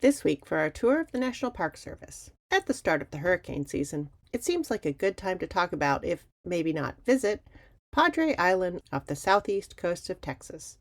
This week for our tour of the National Park Service. At the start of the hurricane season, it seems like a good time to talk about, if maybe not visit, Padre Island off the southeast coast of Texas.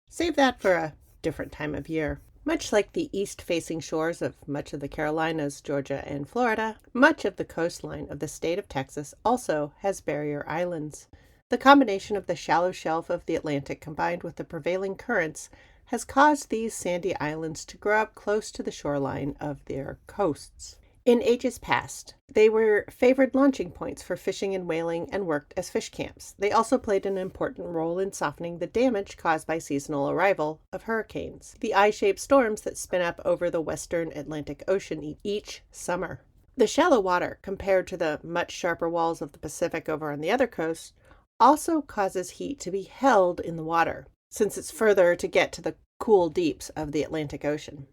Save that for a different time of year. Much like the east-facing shores of much of the Carolinas, Georgia, and Florida, much of the coastline of the state of Texas also has barrier islands. The combination of the shallow shelf of the Atlantic combined with the prevailing currents has caused these sandy islands to grow up close to the shoreline of their coasts. In ages past, they were favored launching points for fishing and whaling and worked as fish camps. They also played an important role in softening the damage caused by seasonal arrival of hurricanes, the eye-shaped storms that spin up over the western Atlantic Ocean each summer. The shallow water, compared to the much sharper walls of the Pacific over on the other coast, also causes heat to be held in the water, since it's further to get to the cool deeps of the Atlantic Ocean.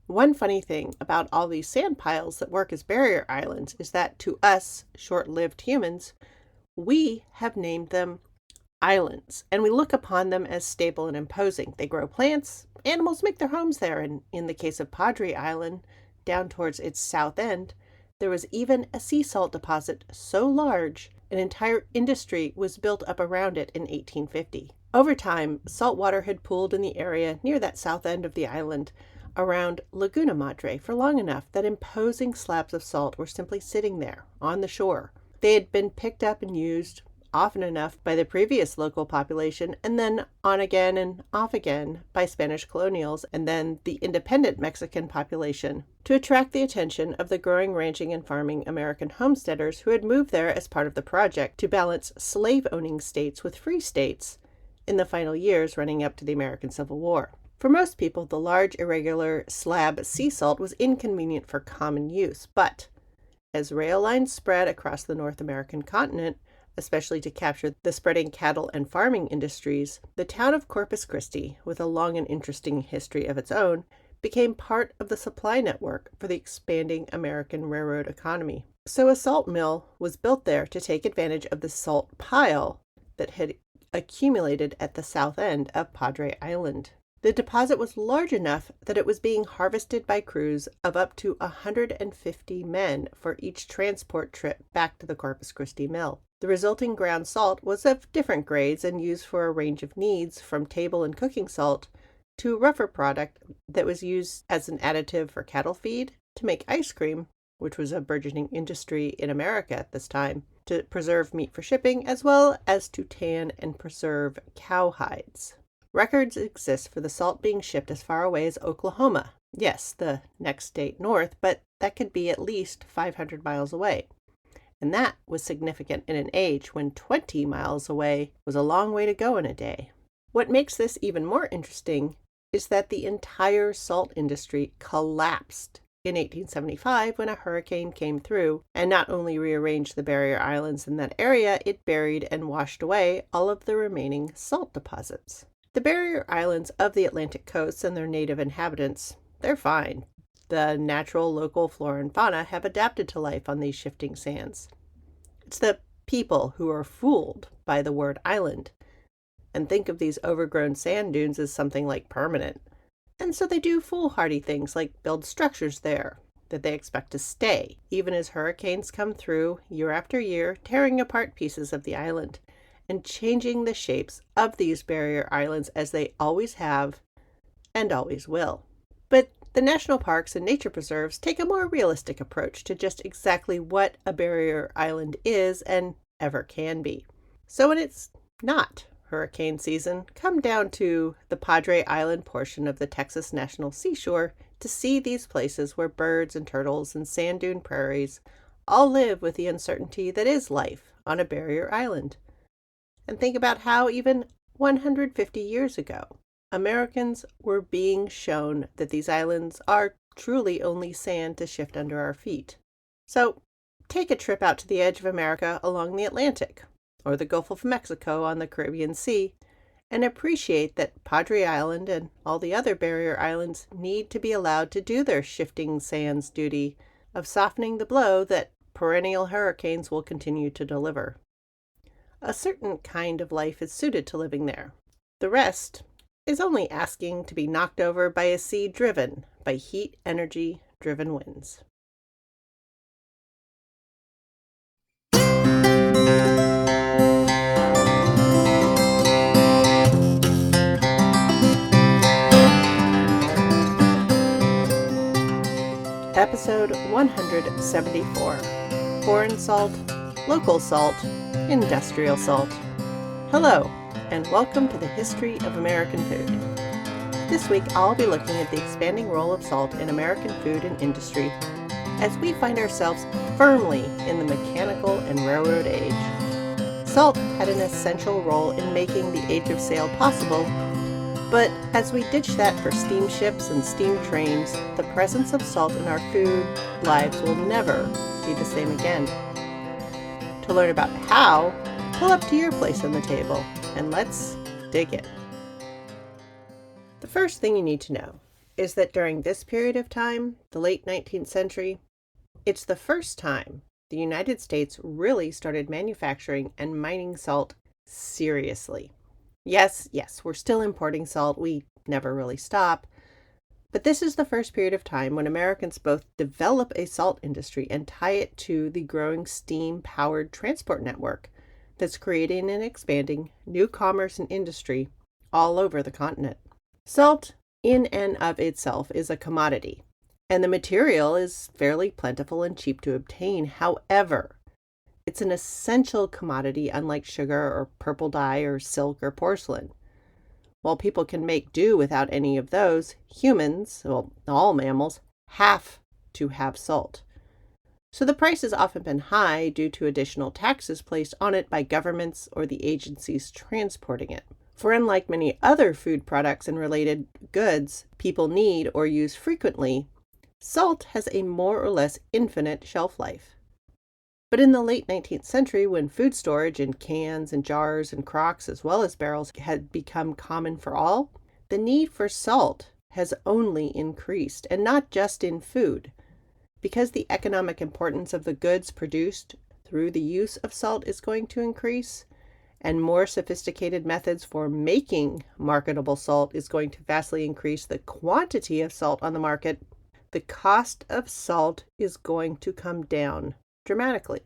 One funny thing about all these sand piles that work as barrier islands is that to us, short-lived humans, we have named them islands, and we look upon them as stable and imposing. They grow plants, animals make their homes there, and in the case of Padre Island, down towards its south end, there was even a sea salt deposit so large an entire industry was built up around it in 1850. Over time, salt water had pooled in the area near that south end of the island around Laguna Madre for long enough that imposing slabs of salt were simply sitting there on the shore. They had been picked up and used often enough by the previous local population, and then on again and off again by Spanish colonials and then the independent Mexican population, to attract the attention of the growing ranching and farming American homesteaders who had moved there as part of the project to balance slave-owning states with free states in the final years running up to the American Civil War. For most people, the large, irregular slab sea salt was inconvenient for common use, but as rail lines spread across the North American continent, especially to capture the spreading cattle and farming industries, the town of Corpus Christi, with a long and interesting history of its own, became part of the supply network for the expanding American railroad economy. So a salt mill was built there to take advantage of the salt pile that had accumulated at the south end of Padre Island. The deposit was large enough that it was being harvested by crews of up to 150 men for each transport trip back to the Corpus Christi mill. The resulting ground salt was of different grades and used for a range of needs, from table and cooking salt to a rougher product that was used as an additive for cattle feed, to make ice cream, which was a burgeoning industry in America at this time, to preserve meat for shipping, as well as to tan and preserve cow hides. Records exist for the salt being shipped as far away as Oklahoma. Yes, the next state north, but that could be at least 500 miles away. And that was significant in an age when 20 miles away was a long way to go in a day. What makes this even more interesting is that the entire salt industry collapsed in 1875 when a hurricane came through and not only rearranged the barrier islands in that area, it buried and washed away all of the remaining salt deposits. The barrier islands of the Atlantic coast and their native inhabitants, they're fine. The natural local flora and fauna have adapted to life on these shifting sands. It's the people who are fooled by the word island and think of these overgrown sand dunes as something like permanent. And so they do foolhardy things like build structures there that they expect to stay, even as hurricanes come through year after year, tearing apart pieces of the island and changing the shapes of these barrier islands as they always have and always will. But the national parks and nature preserves take a more realistic approach to just exactly what a barrier island is and ever can be. So when it's not hurricane season, come down to the Padre Island portion of the Texas National Seashore to see these places where birds and turtles and sand dune prairies all live with the uncertainty that is life on a barrier island. And think about how even 150 years ago, Americans were being shown that these islands are truly only sand to shift under our feet. So take a trip out to the edge of America along the Atlantic, or the Gulf of Mexico on the Caribbean Sea, and appreciate that Padre Island and all the other barrier islands need to be allowed to do their shifting sands duty of softening the blow that perennial hurricanes will continue to deliver. A certain kind of life is suited to living there. The rest is only asking to be knocked over by a sea driven by heat energy driven winds. Episode 174: Foreign Salt, Local Salt, Industrial Salt. Hello, and welcome to the History of American Food. This week I'll be looking at the expanding role of salt in American food and industry as we find ourselves firmly in the mechanical and railroad age. Salt had an essential role in making the age of sail possible, but as we ditch that for steamships and steam trains, the presence of salt in our food lives will never be the same again. To learn about how, pull up to your place on the table, and let's dig in. The first thing you need to know is that during this period of time, the late 19th century, it's the first time the United States really started manufacturing and mining salt seriously. Yes, we're still importing salt. We never really stop. But this is the first period of time when Americans both develop a salt industry and tie it to the growing steam-powered transport network that's creating and expanding new commerce and industry all over the continent. Salt, in and of itself, is a commodity, and the material is fairly plentiful and cheap to obtain. However, it's an essential commodity, unlike sugar or purple dye or silk or porcelain. While people can make do without any of those, humans, well, all mammals, have to have salt. So the price has often been high due to additional taxes placed on it by governments or the agencies transporting it. For unlike many other food products and related goods people need or use frequently, salt has a more or less infinite shelf life. But in the late 19th century, when food storage in cans and jars and crocks as well as barrels had become common for all, the need for salt has only increased, and not just in food. Because the economic importance of the goods produced through the use of salt is going to increase, and more sophisticated methods for making marketable salt is going to vastly increase the quantity of salt on the market, the cost of salt is going to come down dramatically.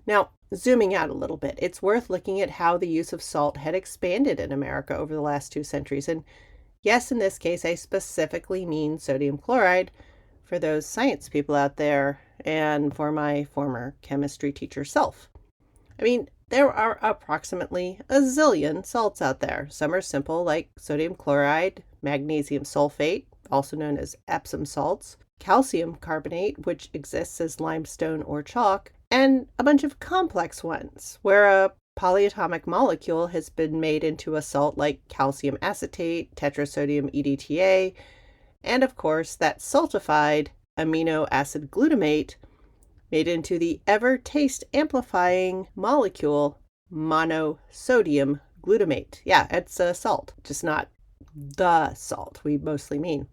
Now, zooming out a little bit, it's worth looking at how the use of salt had expanded in America over the last 2 centuries. And yes, in this case, I specifically mean sodium chloride for those science people out there and for my former chemistry teacher self. I mean, there are approximately a zillion salts out there. Some are simple, like sodium chloride, magnesium sulfate, also known as Epsom salts, calcium carbonate, which exists as limestone or chalk, and a bunch of complex ones, where a polyatomic molecule has been made into a salt like calcium acetate, tetrasodium EDTA, and of course that saltified amino acid glutamate made into the ever taste amplifying molecule monosodium glutamate. Yeah, it's a salt, just not the salt we mostly mean.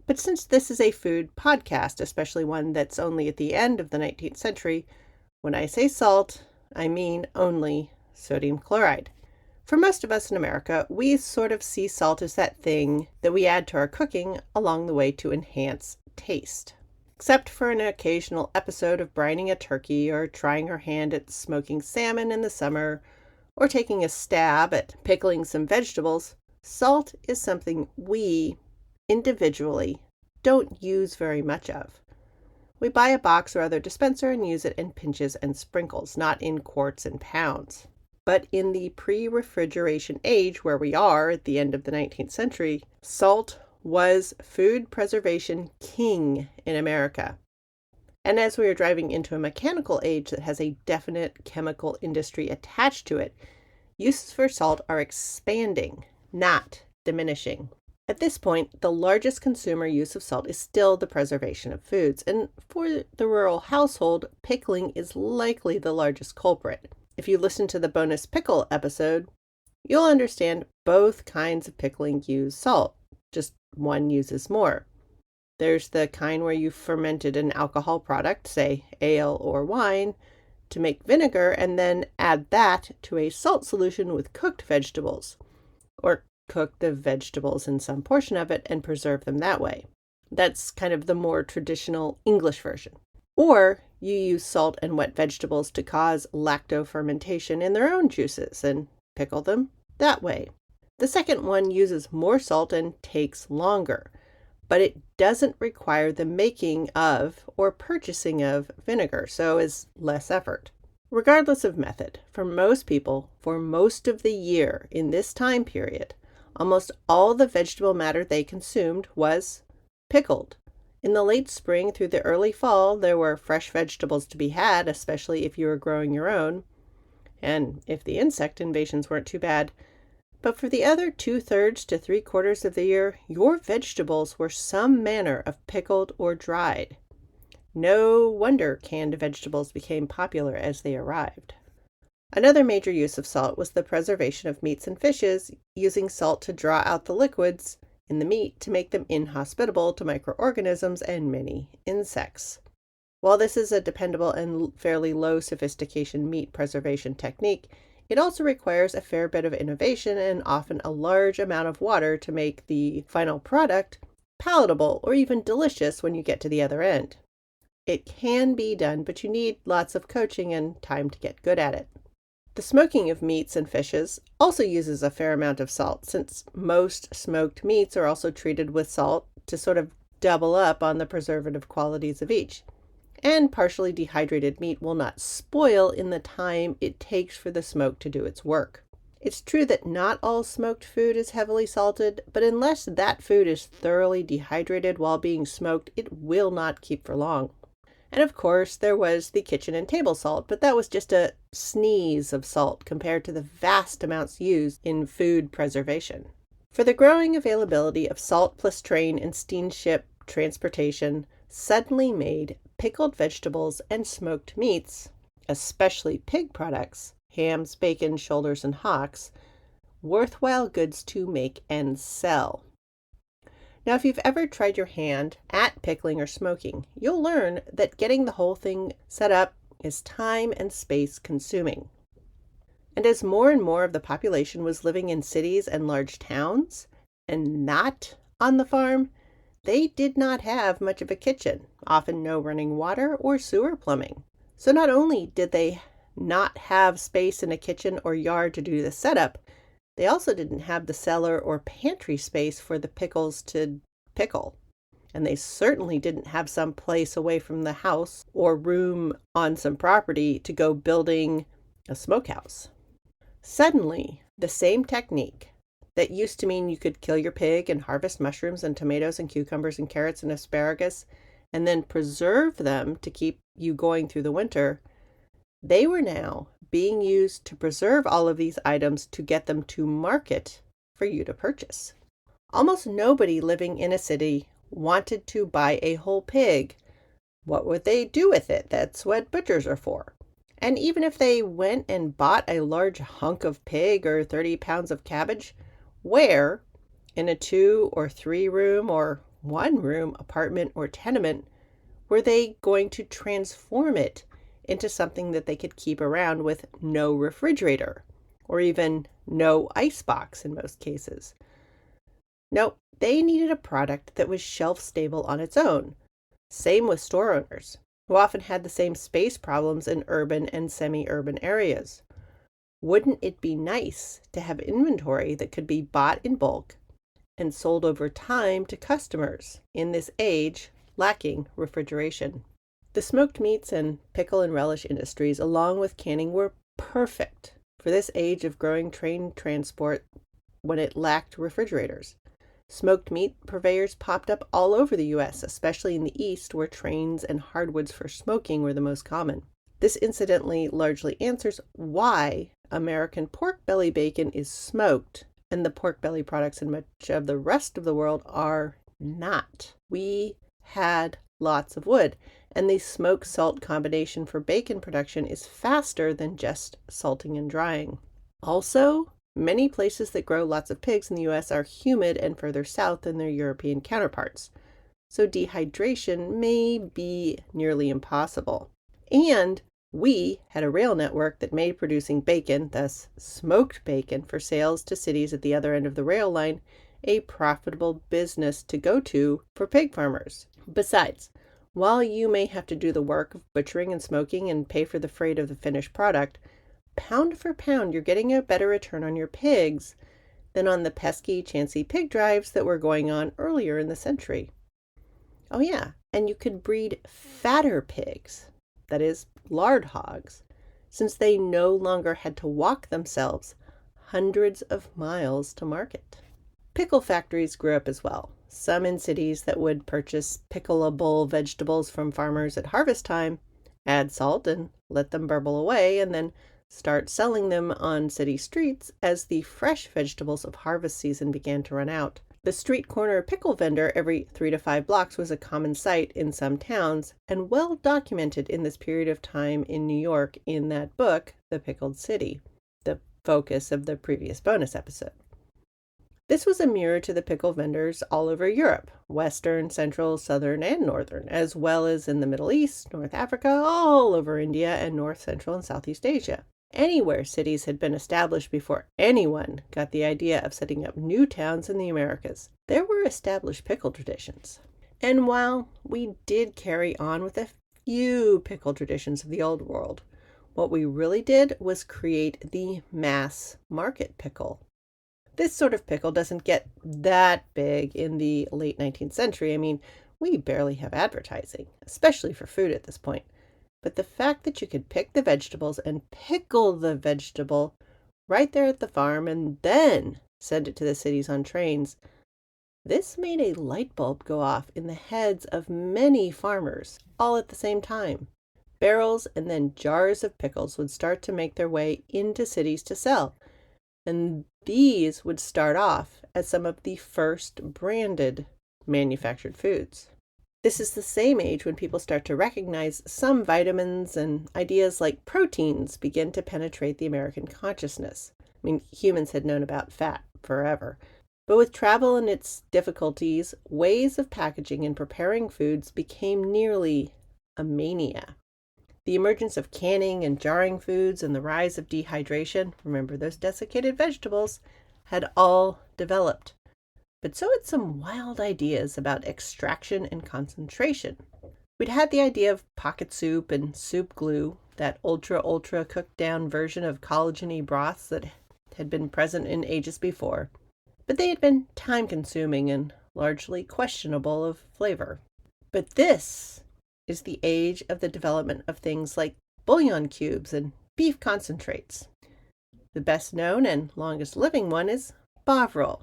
But since this is a food podcast, especially one that's only at the end of the 19th century, when I say salt, I mean only sodium chloride. For most of us in America, we sort of see salt as that thing that we add to our cooking along the way to enhance taste. Except for an occasional episode of brining a turkey or trying our hand at smoking salmon in the summer or taking a stab at pickling some vegetables, salt is something we individually don't use very much of. We buy a box or other dispenser and use it in pinches and sprinkles, not in quarts and pounds. But in the pre-refrigeration age where we are at the end of the 19th century, salt was food preservation king in America. And as we are driving into a mechanical age that has a definite chemical industry attached to it, uses for salt are expanding, not diminishing. At this point, the largest consumer use of salt is still the preservation of foods, and for the rural household, pickling is likely the largest culprit. If you listen to the bonus pickle episode, you'll understand both kinds of pickling use salt, just one uses more. There's the kind where you fermented an alcohol product, say ale or wine, to make vinegar and then add that to a salt solution with cooked vegetables, or cook the vegetables in some portion of it and preserve them that way. That's kind of the more traditional English version. Or you use salt and wet vegetables to cause lactofermentation in their own juices and pickle them that way. The second one uses more salt and takes longer, but it doesn't require the making of or purchasing of vinegar, so is less effort. Regardless of method, for most people, for most of the year in this time period, almost all the vegetable matter they consumed was pickled. In the late spring through the early fall, there were fresh vegetables to be had, especially if you were growing your own, and if the insect invasions weren't too bad. But for the other 2/3 to 3/4 of the year, your vegetables were some manner of pickled or dried. No wonder canned vegetables became popular as they arrived. Another major use of salt was the preservation of meats and fishes, using salt to draw out the liquids in the meat to make them inhospitable to microorganisms and many insects. While this is a dependable and fairly low sophistication meat preservation technique, it also requires a fair bit of innovation and often a large amount of water to make the final product palatable or even delicious when you get to the other end. It can be done, but you need lots of coaching and time to get good at it. The smoking of meats and fishes also uses a fair amount of salt, since most smoked meats are also treated with salt to sort of double up on the preservative qualities of each. And partially dehydrated meat will not spoil in the time it takes for the smoke to do its work. It's true that not all smoked food is heavily salted, but unless that food is thoroughly dehydrated while being smoked, it will not keep for long. And of course, there was the kitchen and table salt, but that was just a sneeze of salt compared to the vast amounts used in food preservation. For the growing availability of salt plus train and steamship transportation suddenly made pickled vegetables and smoked meats, especially pig products, hams, bacon, shoulders, and hocks, worthwhile goods to make and sell. Now, if you've ever tried your hand at pickling or smoking, you'll learn that getting the whole thing set up is time and space consuming. And as more and more of the population was living in cities and large towns and not on the farm, they did not have much of a kitchen, often no running water or sewer plumbing. So not only did they not have space in a kitchen or yard to do the setup, they also didn't have the cellar or pantry space for the pickles to pickle. And they certainly didn't have some place away from the house or room on some property to go building a smokehouse. Suddenly, the same technique that used to mean you could kill your pig and harvest mushrooms and tomatoes and cucumbers and carrots and asparagus and then preserve them to keep you going through the winter, they were now being used to preserve all of these items to get them to market for you to purchase. Almost nobody living in a city wanted to buy a whole pig. What would they do with it? That's what butchers are for. And even if they went and bought a large hunk of pig or 30 pounds of cabbage, where, in a 2 or 3 room or 1 room apartment or tenement, were they going to transform it into something that they could keep around with no refrigerator or even no icebox in most cases? No, they needed a product that was shelf stable on its own. Same with store owners, who often had the same space problems in urban and semi-urban areas. Wouldn't it be nice to have inventory that could be bought in bulk and sold over time to customers in this age lacking refrigeration? The smoked meats and pickle and relish industries, along with canning, were perfect for this age of growing train transport when it lacked refrigerators. Smoked meat purveyors popped up all over the U.S., especially in the East, where trains and hardwoods for smoking were the most common. This incidentally largely answers why American pork belly bacon is smoked and the pork belly products in much of the rest of the world are not. We had lots of wood, and the smoke-salt combination for bacon production is faster than just salting and drying. Also, many places that grow lots of pigs in the U.S. are humid and further south than their European counterparts, so dehydration may be nearly impossible. And we had a rail network that made producing bacon, thus smoked bacon, for sales to cities at the other end of the rail line a profitable business to go to for pig farmers. Besides, while you may have to do the work of butchering and smoking and pay for the freight of the finished product, pound for pound you're getting a better return on your pigs than on the pesky, chancy pig drives that were going on earlier in the century. Oh yeah, and you could breed fatter pigs, that is, lard hogs, since they no longer had to walk themselves hundreds of miles to market. Pickle factories grew up as well, some in cities that would purchase pickleable vegetables from farmers at harvest time, add salt and let them burble away, and then start selling them on city streets as the fresh vegetables of harvest season began to run out. The street corner pickle vendor every 3 to 5 blocks was a common sight in some towns, and well documented in this period of time in New York in that book, The Pickled City, the focus of the previous bonus episode. This was a mirror to the pickle vendors all over Europe, Western, Central, Southern, and Northern, as well as in the Middle East, North Africa, all over India, and North, Central, and Southeast Asia. Anywhere cities had been established before anyone got the idea of setting up new towns in the Americas, there were established pickle traditions. And while we did carry on with a few pickle traditions of the old world, what we really did was create the mass market pickle. This sort of pickle doesn't get that big in the late 19th century. I mean, we barely have advertising, especially for food at this point. But the fact that you could pick the vegetables and pickle the vegetable right there at the farm and then send it to the cities on trains, this made a light bulb go off in the heads of many farmers all at the same time. Barrels and then jars of pickles would start to make their way into cities to sell, and these would start off as some of the first branded manufactured foods. This is the same age when people start to recognize some vitamins and ideas like proteins begin to penetrate the American consciousness. I mean, humans had known about fat forever. But with travel and its difficulties, ways of packaging and preparing foods became nearly a mania. The emergence of canning and jarring foods and the rise of dehydration, remember those desiccated vegetables, had all developed. But so had some wild ideas about extraction and concentration. We'd had the idea of pocket soup and soup glue, that ultra cooked down version of collagen-y broths that had been present in ages before, but they had been time-consuming and largely questionable of flavor. But this is the age of the development of things like bouillon cubes and beef concentrates. The best known and longest living one is Bovril,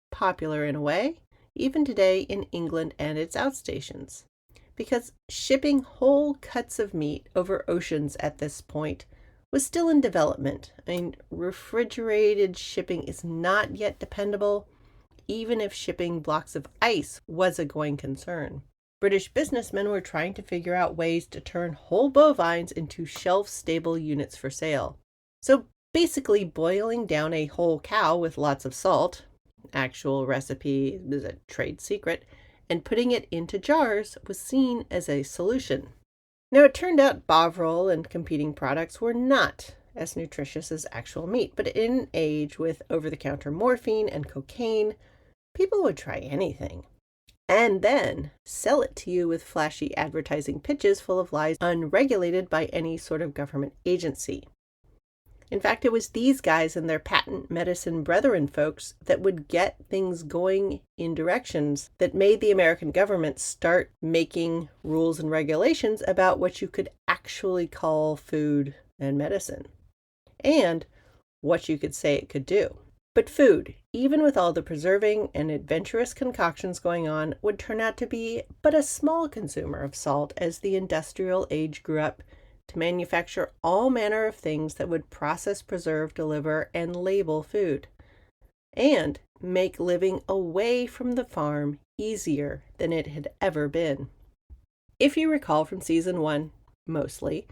popular in a way, even today in England and its outstations, because shipping whole cuts of meat over oceans at this point was still in development. I mean, refrigerated shipping is not yet dependable, even if shipping blocks of ice was a going concern. British businessmen were trying to figure out ways to turn whole bovines into shelf-stable units for sale. So basically boiling down a whole cow with lots of salt, actual recipe is a trade secret, and putting it into jars was seen as a solution. Now it turned out Bovril and competing products were not as nutritious as actual meat, but in an age with over-the-counter morphine and cocaine, people would try anything. And then sell it to you with flashy advertising pitches full of lies unregulated by any sort of government agency. In fact, it was these guys and their patent medicine brethren folks that would get things going in directions that made the American government start making rules and regulations about what you could actually call food and medicine, and what you could say it could do. But food, even with all the preserving and adventurous concoctions going on, would turn out to be but a small consumer of salt as the industrial age grew up to manufacture all manner of things that would process, preserve, deliver, and label food, and make living away from the farm easier than it had ever been. If you recall from season 1, mostly,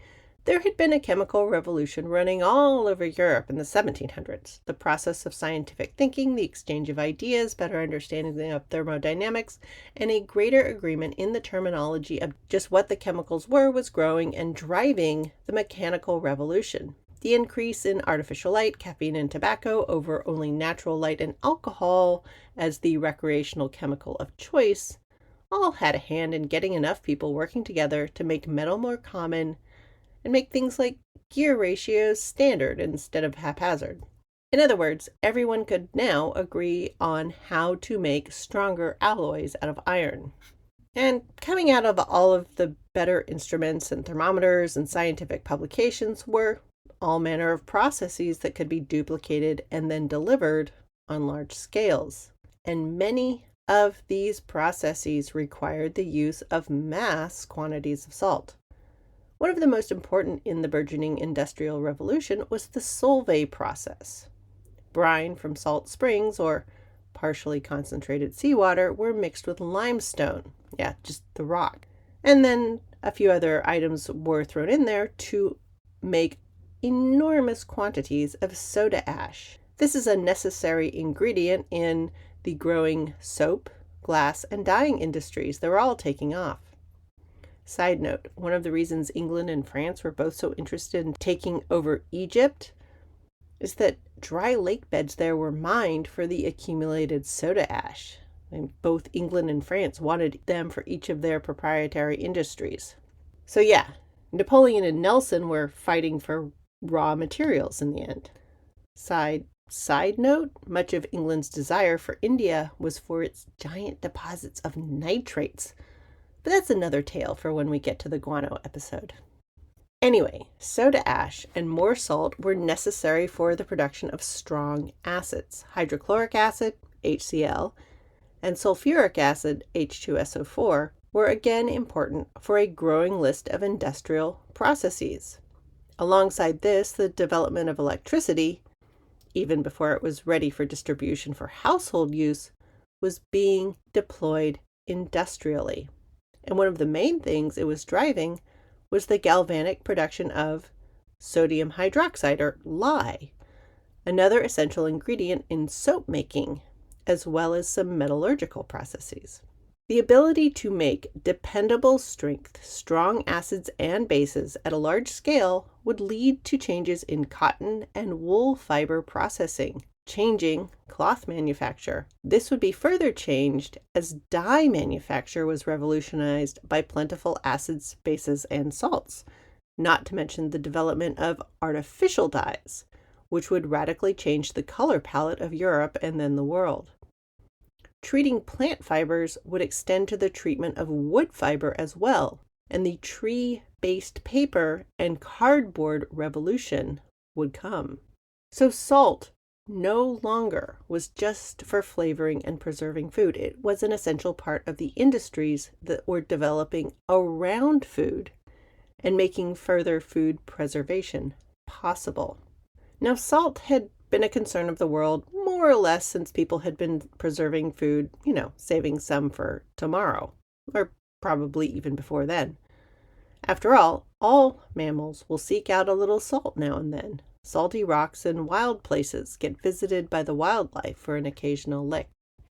there had been a chemical revolution running all over Europe in the 1700s. The process of scientific thinking, the exchange of ideas, better understanding of thermodynamics, and a greater agreement in the terminology of just what the chemicals were was growing and driving the mechanical revolution. The increase in artificial light, caffeine, and tobacco over only natural light and alcohol as the recreational chemical of choice all had a hand in getting enough people working together to make metal more common and make things like gear ratios standard instead of haphazard. In other words, everyone could now agree on how to make stronger alloys out of iron. And coming out of all of the better instruments and thermometers and scientific publications were all manner of processes that could be duplicated and then delivered on large scales. And many of these processes required the use of mass quantities of salt. One of the most important in the burgeoning Industrial Revolution was the Solvay process. Brine from salt springs or partially concentrated seawater were mixed with limestone, just the rock. And then a few other items were thrown in there to make enormous quantities of soda ash. This is a necessary ingredient in the growing soap, glass, and dyeing industries that were all taking off. Side note, one of the reasons England and France were both so interested in taking over Egypt is that dry lake beds there were mined for the accumulated soda ash. And both England and France wanted them for each of their proprietary industries. So Napoleon and Nelson were fighting for raw materials in the end. Side note, much of England's desire for India was for its giant deposits of nitrates. But that's another tale for when we get to the guano episode. Anyway, soda ash and more salt were necessary for the production of strong acids. Hydrochloric acid, HCl, and sulfuric acid, H2SO4, were again important for a growing list of industrial processes. Alongside this, the development of electricity, even before it was ready for distribution for household use, was being deployed industrially. And one of the main things it was driving was the galvanic production of sodium hydroxide, or lye, another essential ingredient in soap making, as well as some metallurgical processes. The ability to make dependable strength, strong acids and bases at a large scale would lead to changes in cotton and wool fiber processing, changing cloth manufacture. This would be further changed as dye manufacture was revolutionized by plentiful acids, bases, and salts, not to mention the development of artificial dyes, which would radically change the color palette of Europe and then the world. Treating plant fibers would extend to the treatment of wood fiber as well, and the tree-based paper and cardboard revolution would come. So salt no longer was just for flavoring and preserving food. It was an essential part of the industries that were developing around food and making further food preservation possible. Now, salt had been a concern of the world more or less since people had been preserving food, saving some for tomorrow, or probably even before then. After all mammals will seek out a little salt now and then. Salty rocks and wild places get visited by the wildlife for an occasional lick.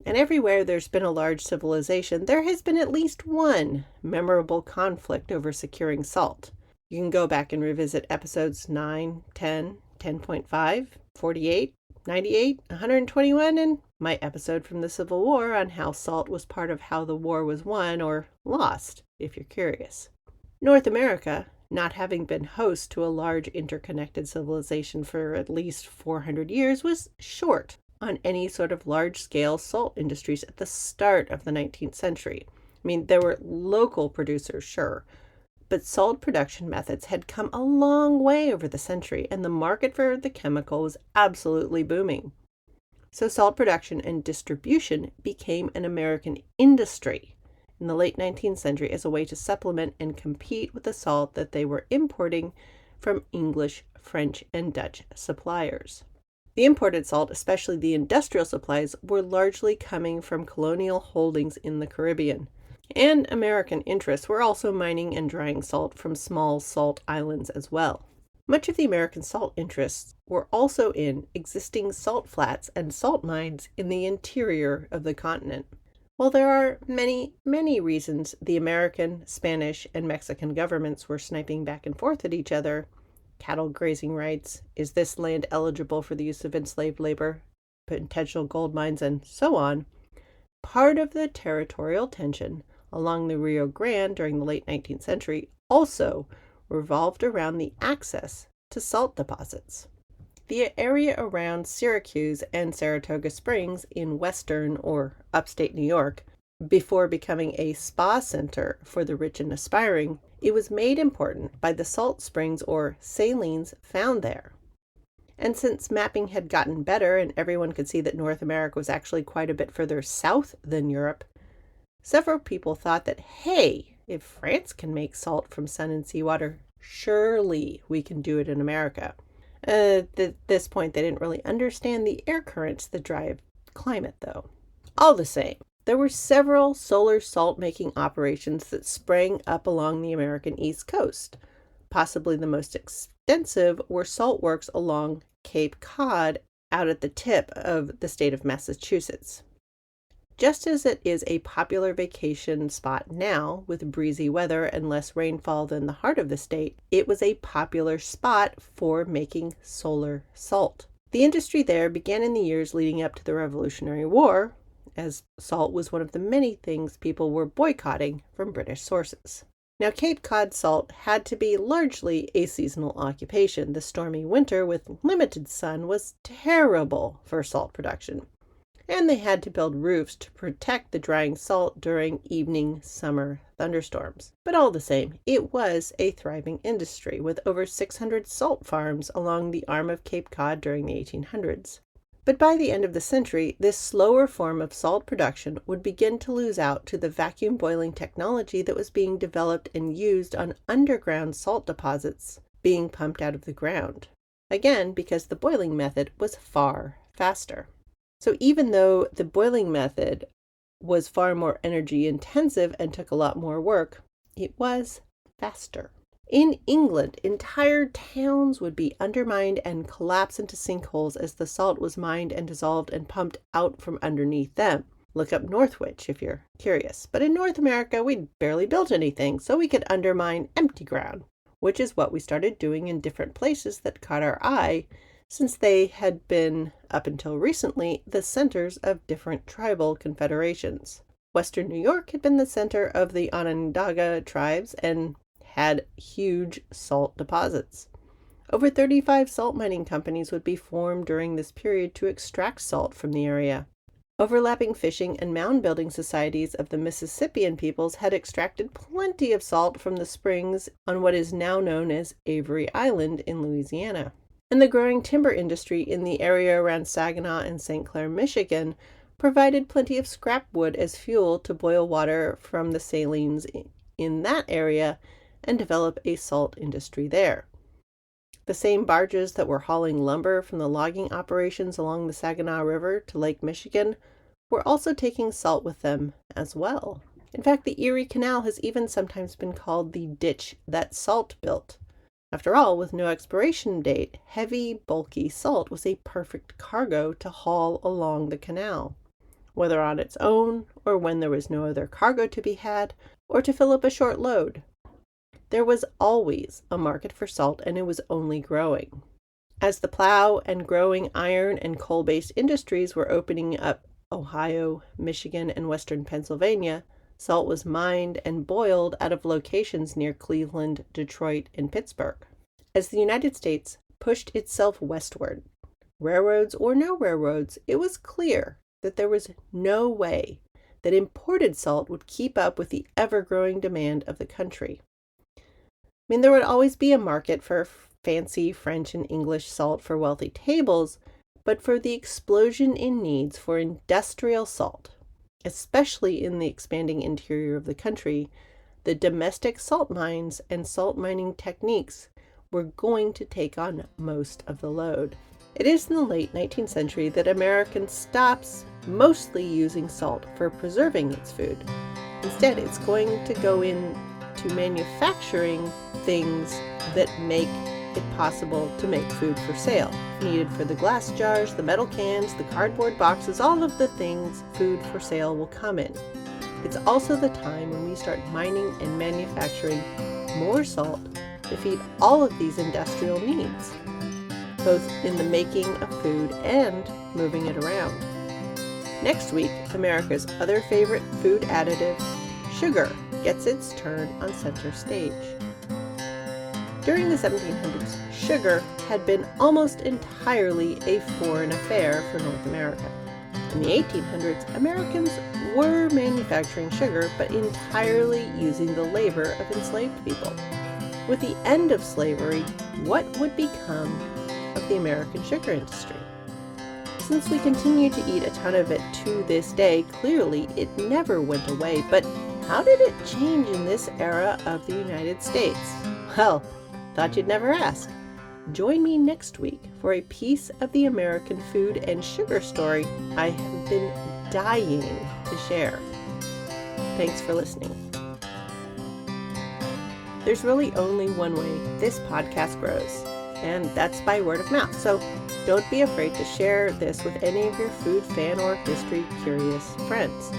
And everywhere there's been a large civilization, there has been at least one memorable conflict over securing salt. You can go back and revisit episodes 9, 10, 10.5, 48, 98, 121, and my episode from the Civil War on how salt was part of how the war was won or lost, if you're curious. North America, not having been host to a large interconnected civilization for at least 400 years, was short on any sort of large-scale salt industries at the start of the 19th century. There were local producers, sure, but salt production methods had come a long way over the century, and the market for the chemical was absolutely booming. So salt production and distribution became an American industry in the late 19th century as a way to supplement and compete with the salt that they were importing from English, French, and Dutch suppliers. The imported salt, especially the industrial supplies, were largely coming from colonial holdings in the Caribbean. And American interests were also mining and drying salt from small salt islands as well. Much of the American salt interests were also in existing salt flats and salt mines in the interior of the continent. While there are many, many reasons the American, Spanish, and Mexican governments were sniping back and forth at each other, cattle grazing rights, is this land eligible for the use of enslaved labor, potential gold mines, and so on, part of the territorial tension along the Rio Grande during the late 19th century also revolved around the access to salt deposits. The area around Syracuse and Saratoga Springs in western or upstate New York, before becoming a spa center for the rich and aspiring, it was made important by the salt springs or salines found there. And since mapping had gotten better and everyone could see that North America was actually quite a bit further south than Europe, several people thought that, hey, if France can make salt from sun and seawater, surely we can do it in America. At this point, they didn't really understand the air currents that drive climate, though. All the same, there were several solar salt-making operations that sprang up along the American East Coast. Possibly the most extensive were salt works along Cape Cod out at the tip of the state of Massachusetts. Just as it is a popular vacation spot now, with breezy weather and less rainfall than the heart of the state, it was a popular spot for making solar salt. The industry there began in the years leading up to the Revolutionary War, as salt was one of the many things people were boycotting from British sources. Now, Cape Cod salt had to be largely a seasonal occupation. The stormy winter with limited sun was terrible for salt production, and they had to build roofs to protect the drying salt during evening summer thunderstorms. But all the same, it was a thriving industry with over 600 salt farms along the arm of Cape Cod during the 1800s. But by the end of the century, this slower form of salt production would begin to lose out to the vacuum boiling technology that was being developed and used on underground salt deposits being pumped out of the ground. Again, because the boiling method was far faster. So even though the boiling method was far more energy intensive and took a lot more work, it was faster. In England, entire towns would be undermined and collapse into sinkholes as the salt was mined and dissolved and pumped out from underneath them. Look up Northwich if you're curious. But in North America, we'd barely built anything, so we could undermine empty ground, which is what we started doing in different places that caught our eye, since they had been, up until recently, the centers of different tribal confederations. Western New York had been the center of the Onondaga tribes and had huge salt deposits. Over 35 salt mining companies would be formed during this period to extract salt from the area. Overlapping fishing and mound building societies of the Mississippian peoples had extracted plenty of salt from the springs on what is now known as Avery Island in Louisiana. And the growing timber industry in the area around Saginaw and St. Clair, Michigan, provided plenty of scrap wood as fuel to boil water from the salines in that area and develop a salt industry there. The same barges that were hauling lumber from the logging operations along the Saginaw River to Lake Michigan were also taking salt with them as well. In fact, the Erie Canal has even sometimes been called the ditch that salt built. After all, with no expiration date, heavy, bulky salt was a perfect cargo to haul along the canal, whether on its own or when there was no other cargo to be had, or to fill up a short load. There was always a market for salt, and it was only growing. As the plow and growing iron and coal-based industries were opening up Ohio, Michigan, and western Pennsylvania, salt was mined and boiled out of locations near Cleveland, Detroit, and Pittsburgh. As the United States pushed itself westward, railroads or no railroads, it was clear that there was no way that imported salt would keep up with the ever-growing demand of the country. I mean, there would always be a market for fancy French and English salt for wealthy tables, but for the explosion in needs for industrial salt, especially in the expanding interior of the country, the domestic salt mines and salt mining techniques were going to take on most of the load. It is in the late 19th century that America stops mostly using salt for preserving its food. Instead, it's going to go into manufacturing things that make it possible to make food for sale, needed for the glass jars, the metal cans, the cardboard boxes, all of the things food for sale will come in. It's also the time when we start mining and manufacturing more salt to feed all of these industrial needs, both in the making of food and moving it around. Next week, America's other favorite food additive, sugar, gets its turn on center stage. During the 1700s, sugar had been almost entirely a foreign affair for North America. In the 1800s, Americans were manufacturing sugar, but entirely using the labor of enslaved people. With the end of slavery, what would become of the American sugar industry? Since we continue to eat a ton of it to this day, clearly it never went away, but how did it change in this era of the United States? Well, thought you'd never ask. Join me next week for a piece of the American food and sugar story I have been dying to share. Thanks for listening. There's really only one way this podcast grows, and that's by word of mouth. So don't be afraid to share this with any of your food fan or history curious friends,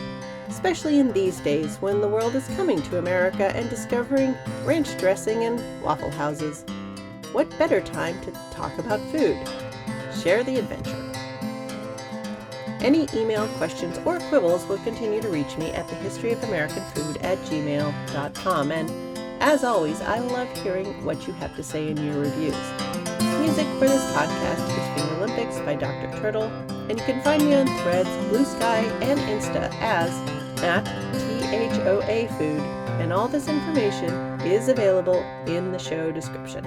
especially in these days when the world is coming to America and discovering ranch dressing and Waffle Houses. What better time to talk about food? Share the adventure. Any email questions or quibbles will continue to reach me at thehistoryofamericanfood@gmail.com. And as always, I love hearing what you have to say in your reviews. Music for this podcast is Fingerlympics by Dr. Turtle, and you can find me on Threads, Blue Sky, and Insta as @THOA Food, and all this information is available in the show description.